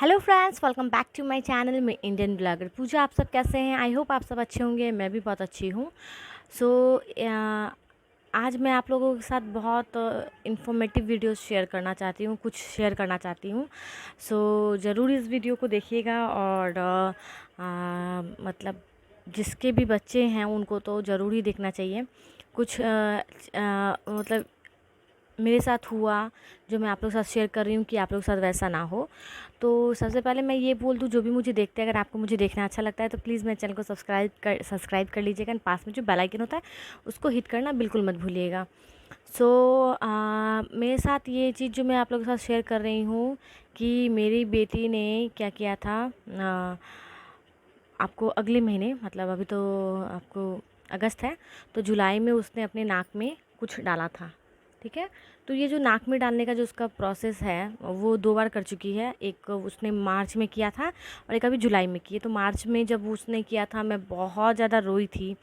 Hello friends, welcome back to my channel में Indian blogger Pooja. आप सब कैसे हैं? आई होप आप सब अच्छे होंगे। मैं भी बहुत अच्छी हूँ। सो आज मैं आप लोगों के साथ बहुत इन्फॉर्मेटिव वीडियोस शेयर करना चाहती हूँ, कुछ शेयर करना चाहती हूँ। सो ज़रूर इस वीडियो को देखिएगा और मतलब जिसके भी बच्चे हैं उनको तो ज़रूर ही देखना चाहिए। कुछ मतलब मेरे साथ हुआ जो मैं आप लोग के साथ शेयर कर रही हूँ कि आप लोग के साथ वैसा ना हो। तो सबसे पहले मैं ये बोल दूँ, जो भी मुझे देखते हैं, अगर आपको मुझे देखना अच्छा लगता है तो प्लीज़ मेरे चैनल को सब्सक्राइब कर लीजिएगा। एंड पास में जो बेल आइकन होता है उसको हिट करना बिल्कुल मत भूलिएगा। सो मेरे साथ ये चीज़ जो मैं आप लोगों के साथ शेयर कर रही हूँ कि मेरी बेटी ने क्या किया था। आपको अगले महीने, मतलब अभी तो आपको अगस्त है, तो जुलाई में उसने अपने नाक में कुछ डाला था। ठीक है, तो ये जो नाक में डालने का जो उसका प्रोसेस है वो 2 बार कर चुकी है। एक उसने मार्च में किया था और एक अभी जुलाई में की है। तो मार्च में जब उसने किया था मैं बहुत ज़्यादा रोई थी,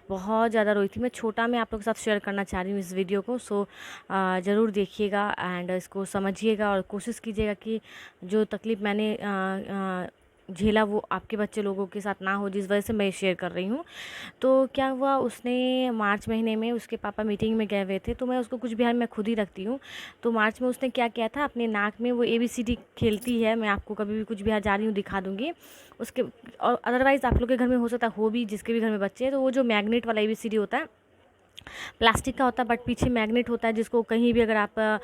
बहुत ज़्यादा रोई थी। मैं छोटा मैं आप लोग के साथ शेयर करना चाह रही हूँ इस वीडियो को। सो ज़रूर देखिएगा एंड इसको समझिएगा और कोशिश कीजिएगा कि जो तकलीफ़ मैंने झेला वो आपके बच्चे लोगों के साथ ना हो, जिस वजह से मैं शेयर कर रही हूँ। तो क्या हुआ, उसने मार्च महीने में उसके पापा मीटिंग में गए हुए थे, तो मैं उसको कुछ बिहार मैं खुद ही रखती हूँ। तो मार्च में उसने क्या किया था, अपने नाक में वो ABCD खेलती है। मैं आपको कभी भी कुछ बिहार जा रही हूँ दिखा दूँगी उसके। और अदरवाइज़ आप लोग के घर में हो सकता है हो भी, जिसके भी घर में बच्चे हैं, तो वो जो मैग्नेट वाला ABCD होता है, प्लास्टिक का होता है बट पीछे मैग्नेट होता है, जिसको कहीं भी अगर आप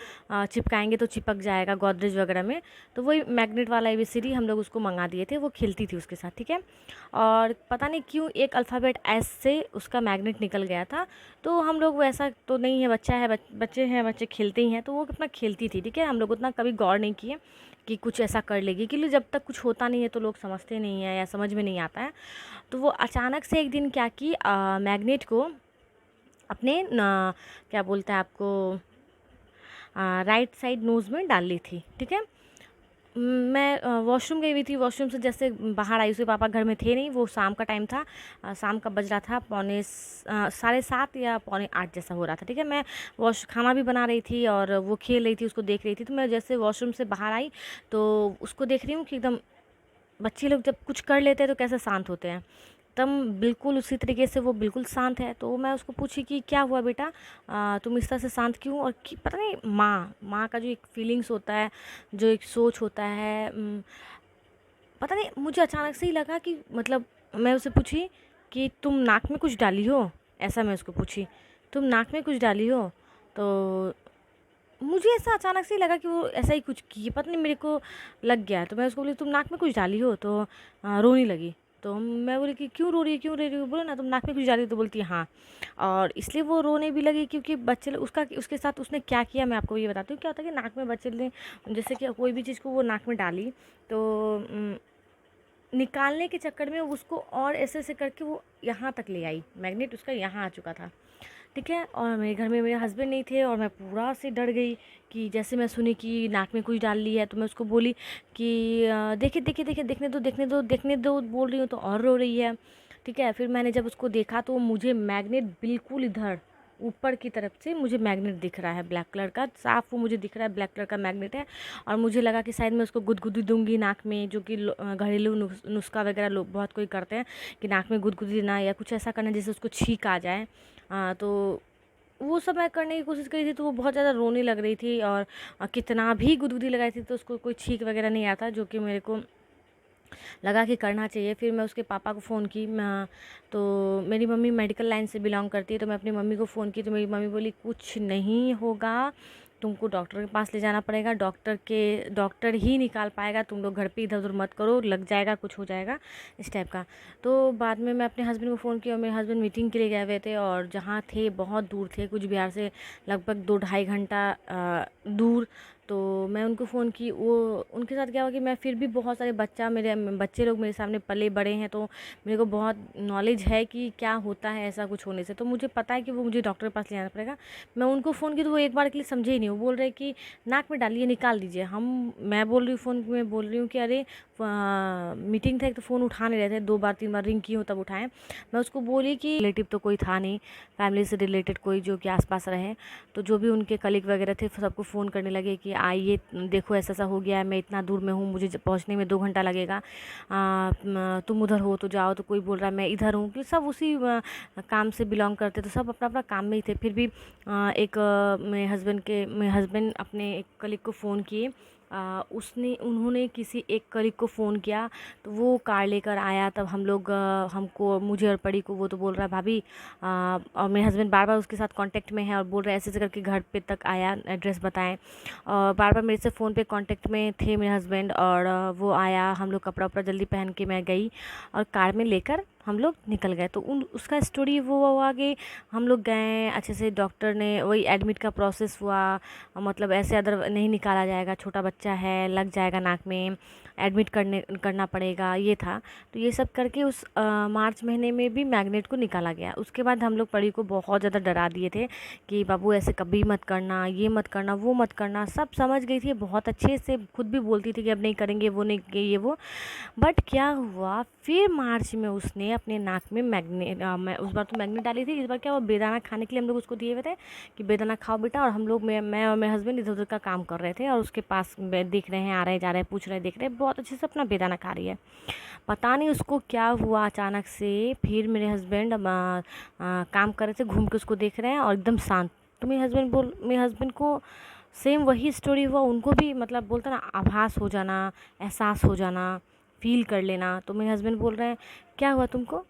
चिपकाएंगे तो चिपक जाएगा गोदरेज वगैरह में। तो वही मैग्नेट वाला ABCD हम लोग उसको मंगा दिए थे, वो खेलती थी उसके साथ। ठीक है, और पता नहीं क्यों एक अल्फ़ाबेट S से उसका मैग्नेट निकल गया था। तो हम लोग, वैसा तो नहीं है, बच्चा है, बच्चे हैं, बच्चे खेलते ही हैं, तो वो अपना खेलती थी। ठीक है, हम लोग उतना कभी गौर नहीं किए कि कुछ ऐसा कर लेगी, क्योंकि जब तक कुछ होता नहीं है तो लोग समझते नहीं हैं या समझ में नहीं आता है। तो वो अचानक से एक दिन क्या की, मैग्नेट को अपने क्या बोलते हैं आपको, राइट साइड नोज़ में डाल ली थी। ठीक है, मैं वॉशरूम गई हुई थी। वॉशरूम से जैसे बाहर आई, उसके पापा घर में थे नहीं, वो शाम का टाइम था। शाम का बज रहा था 7:30 या 7:45 जैसा हो रहा था। ठीक है, मैं खाना भी बना रही थी और वो खेल रही थी, उसको देख रही थी। तो मैं जैसे वॉशरूम से बाहर आई तो उसको देख रही हूँ कि एकदम बच्चे लोग जब कुछ कर लेते हैं तो कैसे शांत होते हैं, तब बिल्कुल उसी तरीके से वो बिल्कुल शांत है। तो मैं उसको पूछी कि क्या हुआ बेटा, तुम इस तरह से शांत क्यों? और पता नहीं, माँ माँ का जो एक फीलिंग्स होता है, जो एक सोच होता है, पता नहीं, मुझे अचानक से ही लगा कि मतलब मैं उससे पूछी कि तुम नाक में कुछ डाली हो? ऐसा मैं उसको पूछी, तुम नाक में कुछ डाली हो? तो मुझे ऐसा अचानक से ही लगा कि वो ऐसा ही कुछ की, पता नहीं मेरे को लग गया। तो मैं उसको बोली तुम नाक में कुछ डाली हो? तो रोने लगी। तो मैं बोली कि क्यों रो रही है, क्यों रो रही है? बोलो ना, तुम नाक में कुछ डाली हो? तो बोलती है हाँ। और इसलिए वो रोने भी लगी क्योंकि बच्चे उसका उसके साथ उसने क्या किया, मैं आपको ये बताती हूँ। क्या होता है कि नाक में बच्चे ने जैसे कि कोई भी चीज़ को वो नाक में डाली, तो निकालने के चक्कर में उसको और ऐसे ऐसे करके वो यहाँ तक ले आई, मैग्नेट उसका यहाँ आ चुका था। ठीक है, और मेरे घर में मेरे हस्बैंड नहीं थे और मैं पूरा से डर गई कि जैसे मैं सुनी कि नाक में कुछ डाल ली है। तो मैं उसको बोली कि देखिए देखिए देखिए, देखने दो देखने दो देखने दो, बोल रही हूँ तो और रो रही है। ठीक है, फिर मैंने जब उसको देखा तो मुझे मैग्नेट बिल्कुल इधर ऊपर की तरफ से मुझे मैग्नेट दिख रहा है, ब्लैक कलर का, साफ वो मुझे दिख रहा है, ब्लैक कलर का मैग्नेट है। और मुझे लगा कि शायद मैं उसको गुदगुदी दूंगी नाक में, जो कि घरेलू नुस्खा वगैरह लोग बहुत कोई करते हैं कि नाक में गुदगुदी देना या कुछ ऐसा करना जिससे उसको छींक आ जाए। तो वो सब मैं करने की कोशिश करी थी। तो वो बहुत ज़्यादा रोने लग रही थी और कितना भी गुदगुदी लगाई थी तो उसको कोई छींक वगैरह नहीं आता, जो कि मेरे को लगा कि करना चाहिए। फिर मैं उसके पापा को फ़ोन की। तो मेरी मम्मी मेडिकल लाइन से बिलोंग करती है, तो मैं अपनी मम्मी को फ़ोन की। तो मेरी मम्मी बोली कुछ नहीं होगा, तुमको डॉक्टर के पास ले जाना पड़ेगा, डॉक्टर ही निकाल पाएगा, तुम लोग घर पे इधर उधर मत करो, लग जाएगा, कुछ हो जाएगा, इस टाइप का। तो बाद में मैं अपने हस्बैंड को फ़ोन किया और मेरे हस्बैंड मीटिंग के लिए गए हुए थे और जहाँ थे बहुत दूर थे, कुछ बिहार से लगभग 2-2.5 घंटा दूर। तो मैं उनको फ़ोन की। वो उनके साथ क्या हुआ कि मैं फिर भी बहुत सारे मेरे बच्चे लोग मेरे सामने पले बड़े हैं, तो मेरे को बहुत नॉलेज है कि क्या होता है ऐसा कुछ होने से। तो मुझे पता है कि वो मुझे डॉक्टर के पास ले जाना पड़ेगा। मैं उनको फ़ोन की तो वो एक बार के लिए समझे ही नहीं। वो बोल रहे कि नाक में डालिए, निकाल दीजिए। मैं बोल रही हूँ, फ़ोन में बोल रही हूँ कि अरे मीटिंग था, एक तो फ़ोन उठा नहीं रहे थे, 2 बार 3 बार रिंग की हूँ तब उठाएं। मैं उसको बोली कि रिलेटिव तो कोई था नहीं, फैमिली से रिलेटेड कोई जो कि आसपास रहे। तो जो भी उनके कलीग वगैरह थे सबको फ़ोन करने लगे कि आइए देखो ऐसा ऐसा हो गया है, मैं इतना दूर में हूँ, मुझे पहुँचने में 2 घंटा लगेगा, तुम उधर हो तो जाओ। तो कोई बोल रहा है मैं इधर हूँ, कि सब उसी काम से बिलोंग करते, तो सब अपना अपना काम में ही थे। फिर भी मेरे हस्बैंड अपने एक कलीग को फ़ोन किए, उन्होंने किसी एक कलीग को फ़ोन किया, तो वो कार लेकर आया। तब हम लोग हमको, मुझे और परी को, वो तो बोल रहा है भाभी, और मेरे हस्बैंड बार बार उसके साथ कांटेक्ट में है और बोल रहे हैं ऐसे ऐसे करके घर पे तक आया, एड्रेस बताएं। और बार बार मेरे से फ़ोन पे कांटेक्ट में थे मेरे हस्बैंड, और वो आया, हम लोग कपड़ा वपड़ा जल्दी पहन के मैं गई और कार में लेकर हम लोग निकल गए। तो उसका स्टोरी वो हुआ कि हम लोग गए अच्छे से, डॉक्टर ने वही एडमिट का प्रोसेस हुआ, मतलब ऐसे अदर नहीं निकाला जाएगा, छोटा बच्चा है, लग जाएगा नाक में, एडमिट करना पड़ेगा, ये था। तो ये सब करके उस मार्च महीने में भी मैग्नेट को निकाला गया। उसके बाद हम लोग परी को बहुत ज़्यादा डरा दिए थे कि बाबू ऐसे कभी मत करना, ये मत करना, वो मत करना। सब समझ गई थी बहुत अच्छे से, खुद भी बोलती थी कि अब नहीं करेंगे, वो नहीं ये वो। बट क्या हुआ, फिर मार्च में उसने अपने नाक में मैं उस बार तो मैग्नेट डाली थी, इस बार क्या हुआ, बेदाना खाने के लिए हम लोग उसको दिए हुए थे कि बेदाना खाओ बेटा। और हम लोग, मैं और मेरे हस्बैंड इधर उधर का काम कर रहे थे और उसके पास देख रहे हैं, आ रहे जा रहे हैं, पूछ रहे, देख रहे, बहुत अच्छे से अपना बेदाना खा रही है। पता नहीं उसको क्या हुआ अचानक से, फिर मेरे हस्बैंड काम कर रहे थे, घूम के उसको देख रहे हैं और एकदम शांत। तो मेरे हस्बैंड को सेम वही स्टोरी हुआ, उनको भी मतलब बोलता ना आभास हो जाना, एहसास हो जाना, फ़ील कर लेना। तो मेरे हस्बैंड बोल रहे हैं क्या हुआ तुमको,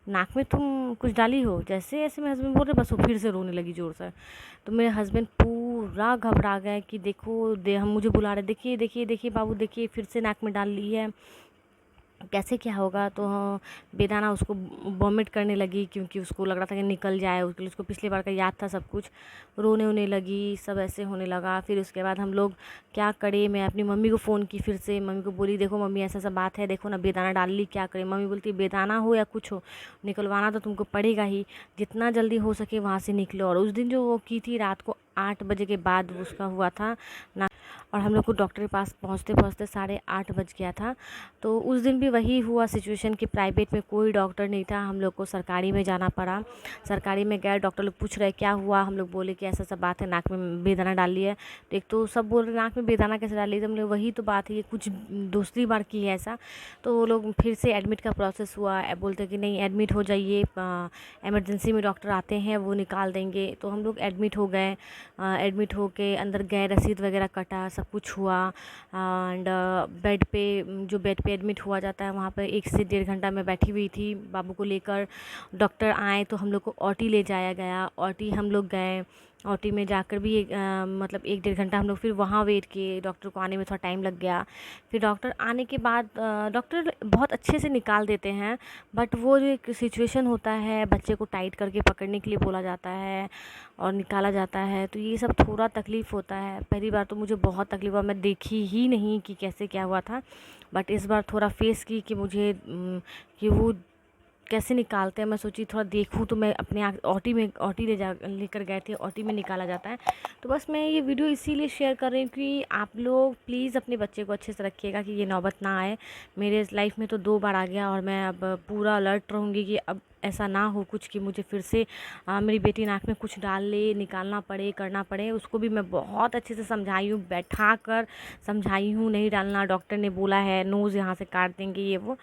नाक में तुम कुछ डाली हो, जैसे ऐसे मेरे हस्बैंड बोल रहे, बस वो फिर से रोने लगी ज़ोर से। तो मेरे हस्बैंड पूरा घबरा गए कि देखो हम मुझे बुला रहे, देखिए देखिए देखिए बाबू, देखिए फिर से नाक में डाल ली है, कैसे क्या होगा। तो बेदाना उसको वॉमिट करने लगी, क्योंकि उसको लग रहा था कि निकल जाए, उसके लिए उसको पिछली बार का याद था सब कुछ। रोने होने लगी, सब ऐसे होने लगा। फिर उसके बाद हम लोग क्या करें, मैं अपनी मम्मी को फ़ोन की, फिर से मम्मी को बोली देखो मम्मी ऐसा ऐसा बात है, देखो ना बेदाना डाल ली, क्या करें। मम्मी बोलती बेदाना हो या कुछ हो, निकलवाना तो तुमको पड़ेगा ही, जितना जल्दी हो सके वहाँ से निकलो। और उस दिन जो वो की थी, रात को 8 बजे के बाद उसका हुआ था ना, और हम लोग को डॉक्टर के पास पहुँचते पहुँचते 8:30 बज गया था। तो उस दिन भी वही हुआ सिचुएशन कि प्राइवेट में कोई डॉक्टर नहीं था, हम लोग को सरकारी में जाना पड़ा। सरकारी में गए, डॉक्टर लोग पूछ रहे क्या हुआ, हम लोग बोले कि ऐसा सब बात है, नाक में बेदाना डाल लिया है। तो एक तो सब बोल रहे नाक में बेदाना कैसे डाल ली, तो हम लोग वही तो बात है, ये कुछ दूसरी बार की है ऐसा। तो वो लोग फिर से एडमिट का प्रोसेस हुआ, बोलते कि नहीं एडमिट हो जाइए, एमरजेंसी में डॉक्टर आते हैं, वो निकाल देंगे। तो हम लोग एडमिट हो गए, एडमिट हो के अंदर गए, रसीद वगैरह कटा, सब कुछ हुआ। एंड बेड पे, जो बेड पे एडमिट हुआ जाता है, वहाँ पर 1 से 1.5 घंटा मैं बैठी हुई थी बाबू को लेकर। डॉक्टर आए तो हम लोग को ओटी ले जाया गया, ओटी हम लोग गए, ओटी में जाकर भी मतलब 1-1.5 घंटा हम लोग फिर वहाँ वेट किए, डॉक्टर को आने में थोड़ा टाइम लग गया। फिर डॉक्टर आने के बाद डॉक्टर बहुत अच्छे से निकाल देते हैं, बट वो जो एक सिचुएशन होता है, बच्चे को टाइट करके पकड़ने के लिए बोला जाता है और निकाला जाता है, तो ये सब थोड़ा तकलीफ़ होता है। पहली बार तो मुझे बहुत तकलीफ़ हुआ, मैं देखी ही नहीं कि कैसे क्या हुआ था, बट इस बार थोड़ा फेस की कि मुझे कि वो कैसे निकालते हैं। मैं सोची थोड़ा देखूँ, तो मैं अपने ओटी लेकर गए थे, ओटी में निकाला जाता है। तो बस मैं ये वीडियो इसीलिए शेयर कर रही हूँ कि आप लोग प्लीज़ अपने बच्चे को अच्छे से रखिएगा कि ये नौबत ना आए। मेरे लाइफ में तो 2 बार आ गया, और मैं अब पूरा अलर्ट रहूँगी कि अब ऐसा ना हो कुछ कि मुझे फिर से मेरी बेटी नाक में कुछ डाल ले, निकालना पड़े, करना पड़े। उसको भी मैं बहुत अच्छे से समझाई हूँ, बैठा कर समझाई हूँ, नहीं डालना, डॉक्टर ने बोला है, नोज़ यहाँ से काट देंगे, ये वो।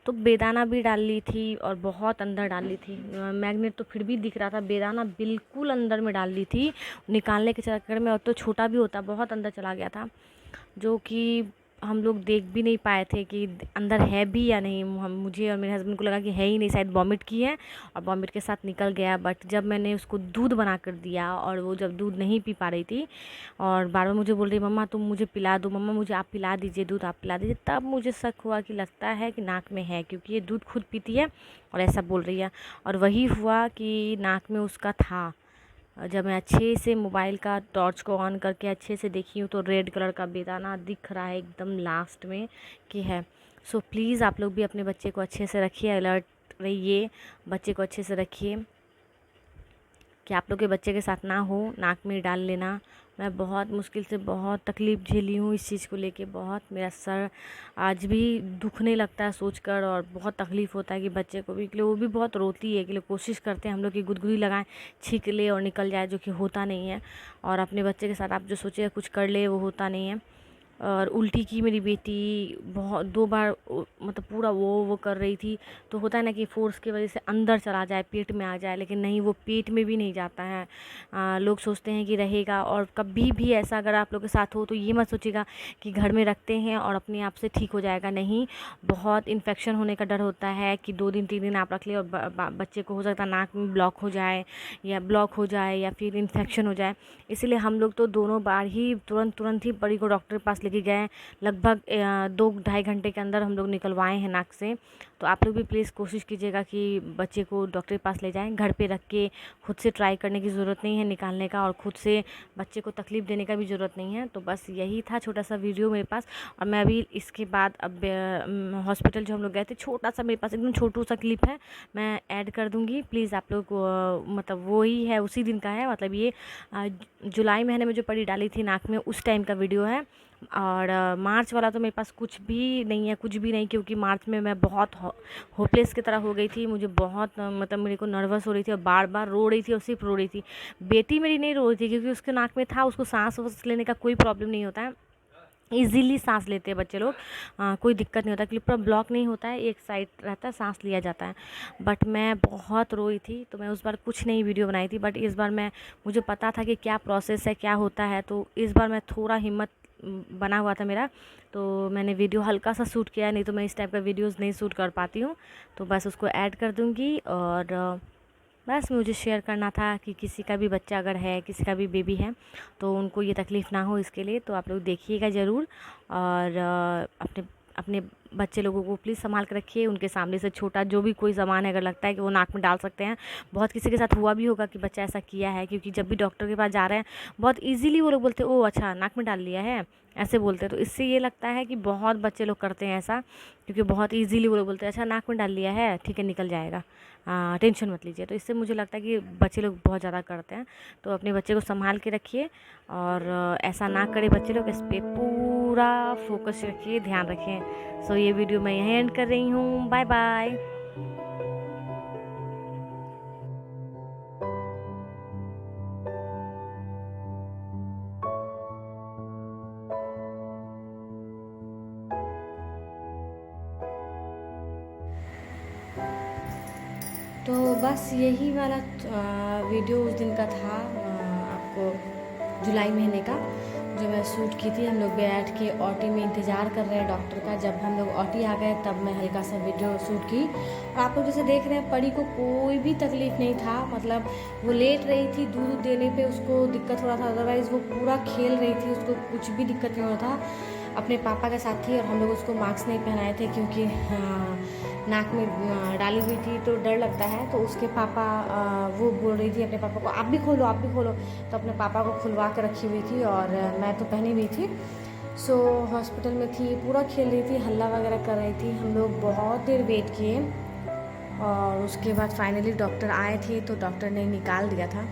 तो बेदाना भी डाल ली थी और बहुत अंदर डाल ली थी, मैग्नेट तो फिर भी दिख रहा था, बेदाना बिल्कुल अंदर में डाल ली थी निकालने के चक्कर में। और तो छोटा भी होता, बहुत अंदर चला गया था, जो कि हम लोग देख भी नहीं पाए थे कि अंदर है भी या नहीं। मुझे और मेरे हस्बैंड को लगा कि है ही नहीं, शायद वॉमिट की है और वॉमिट के साथ निकल गया। बट जब मैंने उसको दूध बना कर दिया, और वो जब दूध नहीं पी पा रही थी और बार बार मुझे बोल रही मम्मा तुम मुझे पिला दो, मम्मा मुझे आप पिला दीजिए, दूध आप पिला दीजिए, तब मुझे शक हुआ कि लगता है कि नाक में है, क्योंकि ये दूध खुद पीती है और ऐसा बोल रही है। और वही हुआ कि नाक में उसका था। जब मैं अच्छे से मोबाइल का टॉर्च को ऑन करके अच्छे से देखी हूँ, तो रेड कलर का बेदाना दिख रहा है एकदम लास्ट में कि है। सो प्लीज़ आप लोग भी अपने बच्चे को अच्छे से रखिए, अलर्ट रहिए, बच्चे को अच्छे से रखिए। कि आप लोग के बच्चे के साथ ना हो, नाक में डाल लेना। मैं बहुत मुश्किल से बहुत तकलीफ़ झेली हूँ इस चीज़ को लेके। बहुत मेरा सर आज भी दुखने लगता है सोचकर, और बहुत तकलीफ़ होता है कि बच्चे को भी, के लिए वो भी बहुत रोती है, के लिए कोशिश करते हैं हम लोग कि गुदगुदी लगाएं, छींक ले और निकल जाए, जो कि होता नहीं है। और अपने बच्चे के साथ आप जो सोचे कुछ कर ले, वो होता नहीं है। और उल्टी की मेरी बेटी बहुत 2 बार, मतलब पूरा वो कर रही थी। तो होता है ना कि फ़ोर्स की वजह से अंदर चला जाए, पेट में आ जाए, लेकिन नहीं, वो पेट में भी नहीं जाता है। लोग सोचते हैं कि रहेगा, और कभी भी ऐसा अगर आप लोग के साथ हो तो ये मत सोचिएगा कि घर में रखते हैं और अपने आप से ठीक हो जाएगा। नहीं, बहुत इन्फेक्शन होने का डर होता है कि 2 दिन 3 दिन आप रख ले और बच्चे को हो सकता है नाक में ब्लॉक हो जाए, या फिर इन्फेक्शन हो जाए। इसीलिए हम लोग तो दोनों बार ही तुरंत ही बड़ी को डॉक्टर के पास लेके गए। लगभग 2 ढाई घंटे के अंदर हम लोग निकलवाए हैं नाक से। तो आप लोग भी प्लीज़ कोशिश कीजिएगा कि बच्चे को डॉक्टर के पास ले जाएं। घर पे रख के खुद से ट्राई करने की ज़रूरत नहीं है निकालने का, और खुद से बच्चे को तकलीफ़ देने का भी ज़रूरत नहीं है। तो बस यही था छोटा सा वीडियो मेरे पास। और मैं अभी इसके बाद अब हॉस्पिटल जो हम लोग गए थे, छोटा सा मेरे पास एकदम छोटू सा क्लिप है, मैं ऐड कर दूँगी। प्लीज़ आप लोग मतलब वो ही है, उसी दिन का है, मतलब ये जुलाई महीने में जो पड़ी डाली थी नाक में, उस टाइम का वीडियो है। और मार्च वाला तो मेरे पास कुछ भी नहीं है, कुछ भी नहीं, क्योंकि मार्च में मैं बहुत होपलेस की तरह हो गई थी। मुझे बहुत मतलब मेरे को नर्वस हो रही थी और बार बार रो रही थी, और सिर्फ रो रही थी। बेटी मेरी नहीं रो रही थी क्योंकि उसके नाक में था, उसको सांस वांस लेने का कोई प्रॉब्लम नहीं होता है, ईज़िली सांस लेते हैं बच्चे लोग, कोई दिक्कत नहीं होता, क्योंकि पूरा ब्लॉक नहीं होता है, एक साइड रहता है, सांस लिया जाता है। बट मैं बहुत रोई थी, तो मैं उस बार कुछ नहीं वीडियो बनाई थी। बट इस बार मुझे पता था कि क्या प्रोसेस है, क्या होता है, तो इस बार मैं थोड़ा हिम्मत बना हुआ था मेरा, तो मैंने वीडियो हल्का सा शूट किया। नहीं तो मैं इस टाइप का वीडियोज़ नहीं शूट कर पाती हूँ, तो बस उसको ऐड कर दूँगी। और बस मुझे शेयर करना था कि किसी का भी बच्चा अगर है, किसी का भी बेबी है, तो उनको ये तकलीफ़ ना हो, इसके लिए तो आप लोग देखिएगा ज़रूर। और अपने अपने बच्चे लोगों को प्लीज़ संभाल कर रखिए। उनके सामने से छोटा जो भी कोई सामान है, अगर लगता है कि वो नाक में डाल सकते हैं, बहुत किसी के साथ हुआ भी होगा कि बच्चा ऐसा किया है, क्योंकि जब भी डॉक्टर के पास जा रहे हैं बहुत इजीली वो लोग बोलते हैं, ओह अच्छा नाक में डाल लिया है, ऐसे बोलते हैं। तो इससे ये लगता है कि बहुत बच्चे लोग करते हैं ऐसा, क्योंकि बहुत इजीली वो लोग बोलते हैं अच्छा नाक में डाल लिया है, ठीक है निकल जाएगा, टेंशन मत लीजिए। तो इससे मुझे लगता है कि बच्चे लोग बहुत ज़्यादा करते हैं। तो अपने बच्चे को संभाल के रखिए, और ऐसा ना करे बच्चे लोग, इस पर पूरा फोकस रखिए, ध्यान रखें। सो ये वीडियो मैं यहीं एंड कर रही हूँ। Bye bye. तो बस यही वाला वीडियो उस दिन का था, आपको जुलाई महीने का, जो मैं शूट की थी। हम लोग बैठ के ओटी में इंतज़ार कर रहे हैं डॉक्टर का। जब हम लोग ओटी आ गए तब मैं हल्का सा वीडियो शूट की। और आप लोग जैसे देख रहे हैं, परी को कोई भी तकलीफ़ नहीं था, मतलब वो लेट रही थी, दूध देने पे उसको दिक्कत हो रहा था, अदरवाइज़ वो पूरा खेल रही थी, उसको कुछ भी दिक्कत नहीं हो रहा था। अपने पापा के साथ थी, और हम लोग उसको मास्क नहीं पहनाए थे क्योंकि नाक में डाली हुई थी तो डर लगता है। तो उसके पापा वो बोल रही थी अपने पापा को, आप भी खोलो आप भी खोलो, तो अपने पापा को खुलवा कर रखी हुई थी, और मैं तो पहनी हुई थी। सो हॉस्पिटल में थी, पूरा खेल रही थी, हल्ला वगैरह कर रही थी। हम लोग बहुत देर वेट किए, और उसके बाद फाइनली डॉक्टर आए थे, तो डॉक्टर ने निकाल दिया था।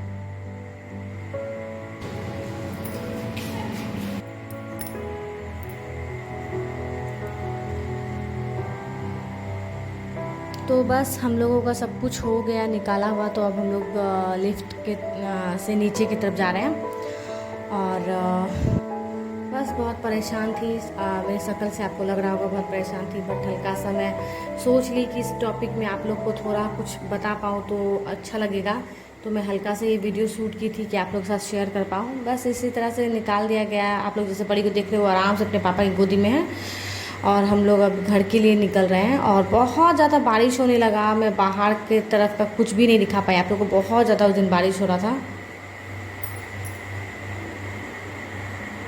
तो बस हम लोगों का सब कुछ हो गया, निकाला हुआ। तो अब हम लोग लिफ्ट के से नीचे की तरफ जा रहे हैं, और बस बहुत परेशान थी। मेरी शक्ल से आपको लग रहा होगा बहुत परेशान थी, बट हल्का सा मैं सोच ली कि इस टॉपिक में आप लोग को थोड़ा कुछ बता पाऊँ तो अच्छा लगेगा। तो मैं हल्का से ये वीडियो शूट की थी कि आप लोग के साथ शेयर कर पाऊँ। बस इसी तरह से निकाल दिया गया। आप लोग जैसे बड़ी को देख रहे हो, आराम से अपने पापा की गोदी में है, और हम लोग अब घर के लिए निकल रहे हैं। और बहुत ज़्यादा बारिश होने लगा, मैं बाहर के तरफ का कुछ भी नहीं दिखा पाई आप लोग को, बहुत ज़्यादा उस दिन बारिश हो रहा था।